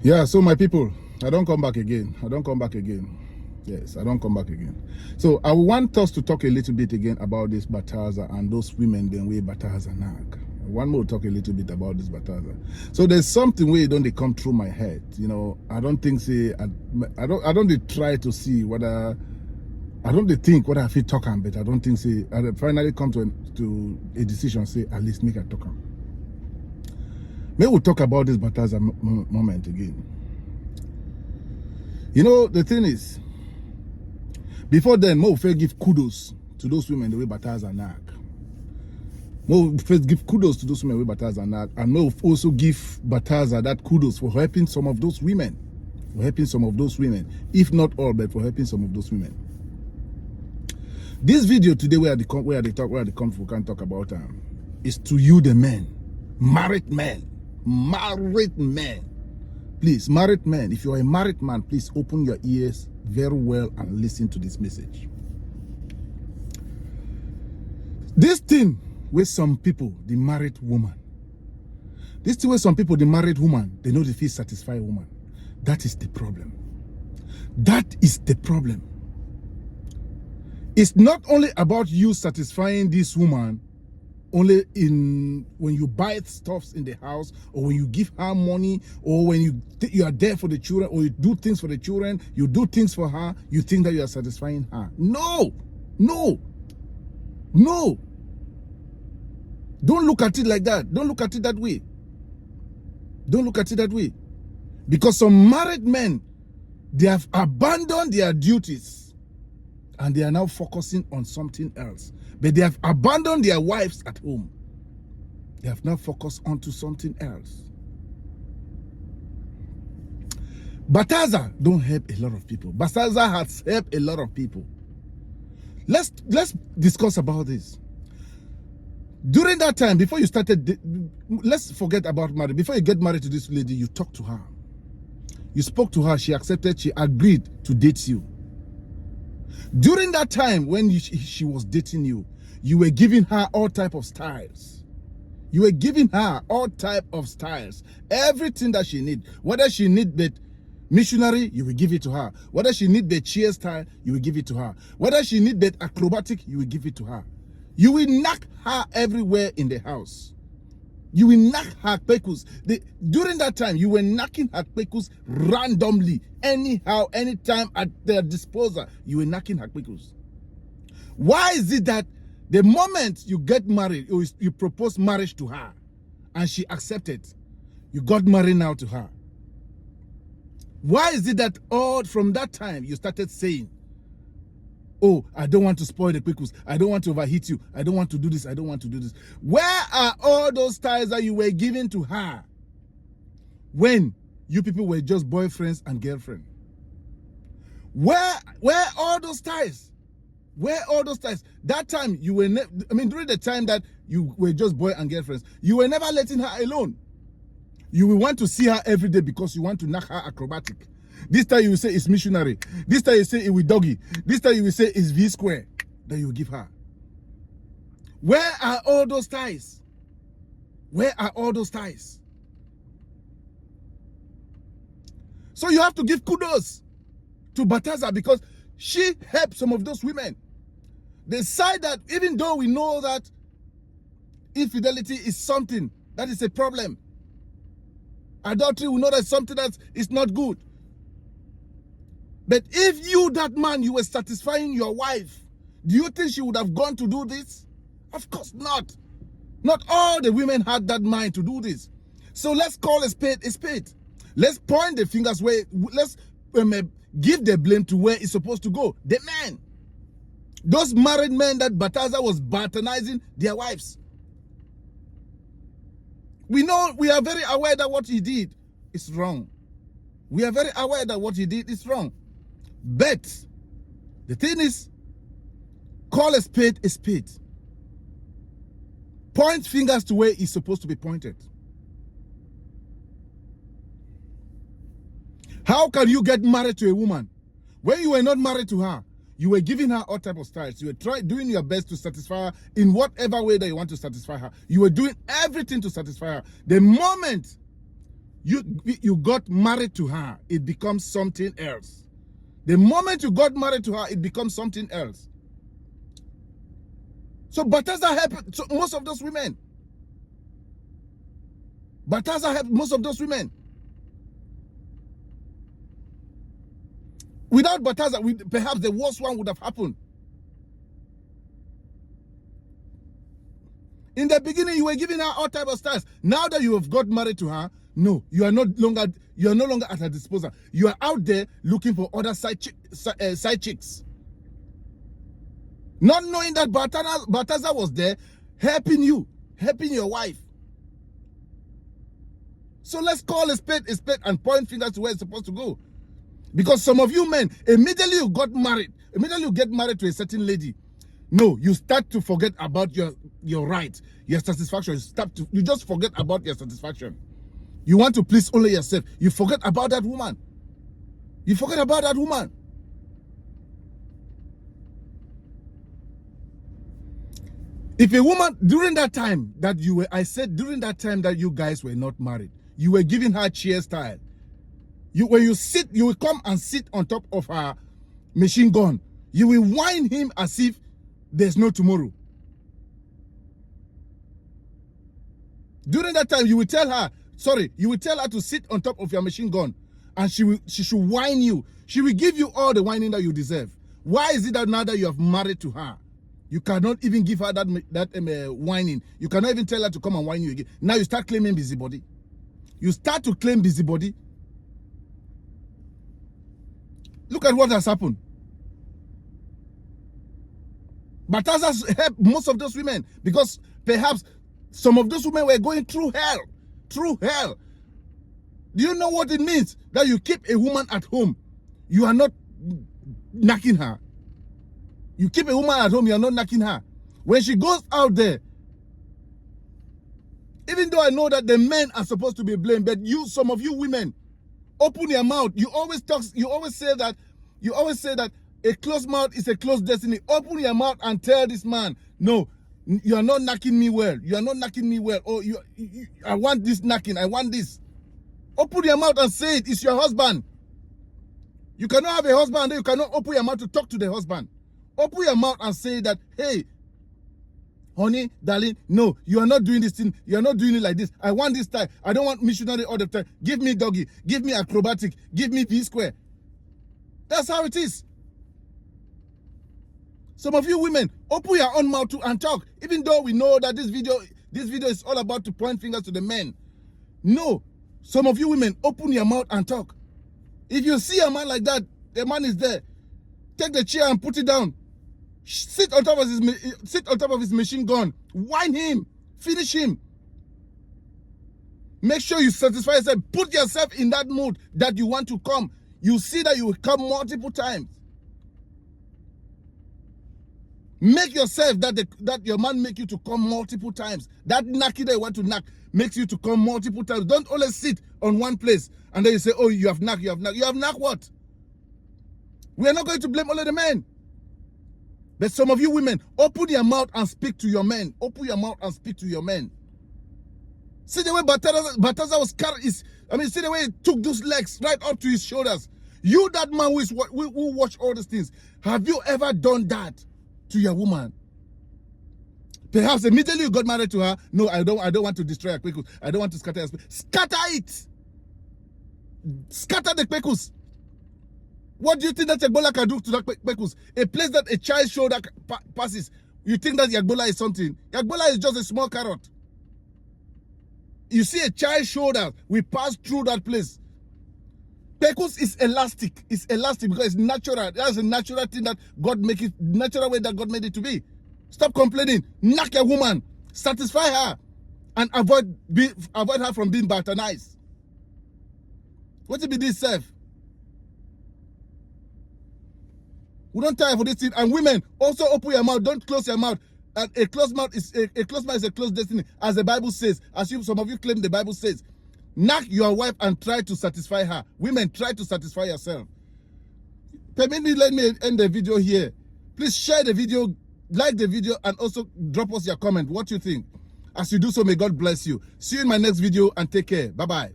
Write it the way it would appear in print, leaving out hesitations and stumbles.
Yeah, so my people, I don't come back again. I don't come back again. Yes, I don't come back again. So I want us to talk a little bit again about this Bataza and those women then way Bataza nag. One more talk a little bit about this Bataza. So there's something where don't they come through my head. You know, I don't think say I don't they try to see whether I don't they think what I feel talking, but I don't think say I finally come to a decision say at least make a talk. Maybe we'll talk about this Bataza moment again. You know, the thing is, before then, Mo first give kudos to those women the way Bataza nag. Mo first give kudos to those women the way Bataza nag, and Mo also give Bataza that kudos for helping some of those women. For helping some of those women. If not all, but for helping some of those women. This video today where they come we can talk about is to you the men. Married men. Married men. Please, married men, if you're a married man, please open your ears very well and listen to this message. This thing with some people, the married woman, this thing with some people, the married woman, they know they feel satisfied woman. That is the problem. That is the problem. It's not only about you satisfying this woman only in when you buy stuffs in the house, or when you give her money, or when you are there for the children, or you do things for the children, you do things for her, you think that you are satisfying her. No, no, no. Don't look at it like that. Don't look at it that way. Don't look at it that way. Because some married men, they have abandoned their duties and they are now focusing on something else. But they have abandoned their wives at home. They have now focused onto something else. Bataza don't help a lot of people. Bataza has helped a lot of people. Let's discuss about this. During that time, before you started, let's forget about marriage. Before you get married to this lady, you talk to her. You spoke to her, she accepted, she agreed to date you. During that time when she was dating you, you were giving her all type of styles. You were giving her all type of styles. Everything that she need. Whether she need the missionary, you will give it to her. Whether she need the chair style, you will give it to her. Whether she need the acrobatic, you will give it to her. You will knock her everywhere in the house. You will knock her pekus. During that time, you were knocking her pekus randomly. Anyhow, anytime at their disposal, you were knocking her pekus. Why is it that the moment you get married, you propose marriage to her, and she accepted, you got married now to her? Why is it that all from that time, you started saying, oh, I don't want to spoil the pekus. I don't want to overheat you. I don't want to do this. I don't want to do this. Where are all those ties that you were giving to her when you people were just boyfriends and girlfriends? Where all those ties? Where all those ties? That time you were, during the time that you were just boy and girlfriends, you were never letting her alone. You will want to see her every day because you want to knock her acrobatic. This time you will say it's missionary. This time you say it with doggy. This time you will say it's V square that you give her. Where are all those ties? Where are all those ties? So you have to give kudos to Bataza because she helped some of those women. They decide that even though we know that infidelity is something that is a problem, adultery, we know that something that is not good. But if you, that man, you were satisfying your wife, do you think she would have gone to do this? Of course not. Not all the women had that mind to do this. So let's call a spade a spade. Let's point the fingers where, let's give the blame to where it's supposed to go. The men. Those married men that Bataza was patronizing their wives. We know, we are very aware that what he did is wrong. We are very aware that what he did is wrong. But the thing is, call a spade a spade. Point fingers to where it's supposed to be pointed. How can you get married to a woman when you were not married to her? You were giving her all type of styles. You were doing your best to satisfy her in whatever way that you want to satisfy her. You were doing everything to satisfy her. The moment You got married to her, it becomes something else. The moment you got married to her, it becomes something else. So Balthazar helped most of those women. Balthazar helped most of those women. Without Balthazar, perhaps the worst one would have happened. In the beginning, you were giving her all types of stars. Now that you have got married to her, no, you are no longer at her disposal. You are out there looking for other side chicks. Not knowing that Balthazar was there, helping you, helping your wife. So let's call a spade and point fingers to where it's supposed to go. Because some of you men, immediately you get married to a certain lady, no, you start to forget about your rights, your satisfaction. You just forget about your satisfaction. You want to please only yourself. You forget about that woman. You forget about that woman. If a woman, during that time that during that time that you guys were not married, you were giving her chair style. When you will come and sit on top of her machine gun. You will whine him as if there's no tomorrow. During that time, you will tell her to sit on top of your machine gun, and she should whine you. She will give you all the whining that you deserve. Why is it that now that you have married to her, you cannot even give her that whining? You cannot even tell her to come and whine you again. Now you start claiming busybody. You start to claim busybody. Look at what has happened. Balthazar helped most of those women because perhaps some of those women were going through hell. Through hell. Do you know what it means? That you keep a woman at home. You are not knacking her. You keep a woman at home, you are not knacking her. When she goes out there, even though I know that the men are supposed to be blamed, but some of you women, open your mouth. You always say that a closed mouth is a closed destiny. Open your mouth and tell this man, no, you are not knacking me well. You are not knacking me well. Oh, I want this knacking. I want this. Open your mouth and say it. It's your husband. You cannot have a husband and then you cannot open your mouth to talk to the husband. Open your mouth and say that, hey, honey, darling, no, you are not doing this thing. You are not doing it like this. I want this style. I don't want missionary all the time. Give me doggy. Give me acrobatic. Give me P-square. That's how it is. Some of you women, open your own mouth too and talk. Even though we know that this video is all about to point fingers to the men. No, some of you women, open your mouth and talk. If you see a man like that, the man is there. Take the chair and put it down. Sit on top of his machine gun. Whine him. Finish him. Make sure you satisfy yourself. Put yourself in that mood that you want to come. You see that you will come multiple times. Make yourself that your man make you to come multiple times. That knacking that you want to knock makes you to come multiple times. Don't always sit on one place and then you say, oh, you have knocked, you have knocked. You have knocked what? We are not going to blame only the men. But some of you women, open your mouth and speak to your men. Open your mouth and speak to your men. See the way Balthazar was carried. See the way he took those legs right up to his shoulders. You, that man who watch all these things, have you ever done that to your woman? Perhaps immediately you got married to her. No, I don't want to destroy her kwekus. I don't want to scatter her. Scatter it. Scatter the kwekus. What do you think that Yagbola can do to that kwekus? A place that a child shoulder passes. You think that Yagbola is something? Yagbola is just a small carrot. You see a child shoulder, we pass through that place. Kwekus is elastic. It's elastic because it's natural. That's a natural thing that God make it, natural way that God made it to be. Stop complaining. Knock a woman. Satisfy her. And avoid her from being patronized. What will be this self? We don't time for this thing. And women, also open your mouth. Don't close your mouth. And a closed mouth is a closed destiny, as the Bible says. As some of you claim the Bible says. Knock your wife and try to satisfy her. Women, try to satisfy yourself. Let me end the video here. Please share the video, like the video, and also drop us your comment. What you think? As you do so, may God bless you. See you in my next video and take care. Bye-bye.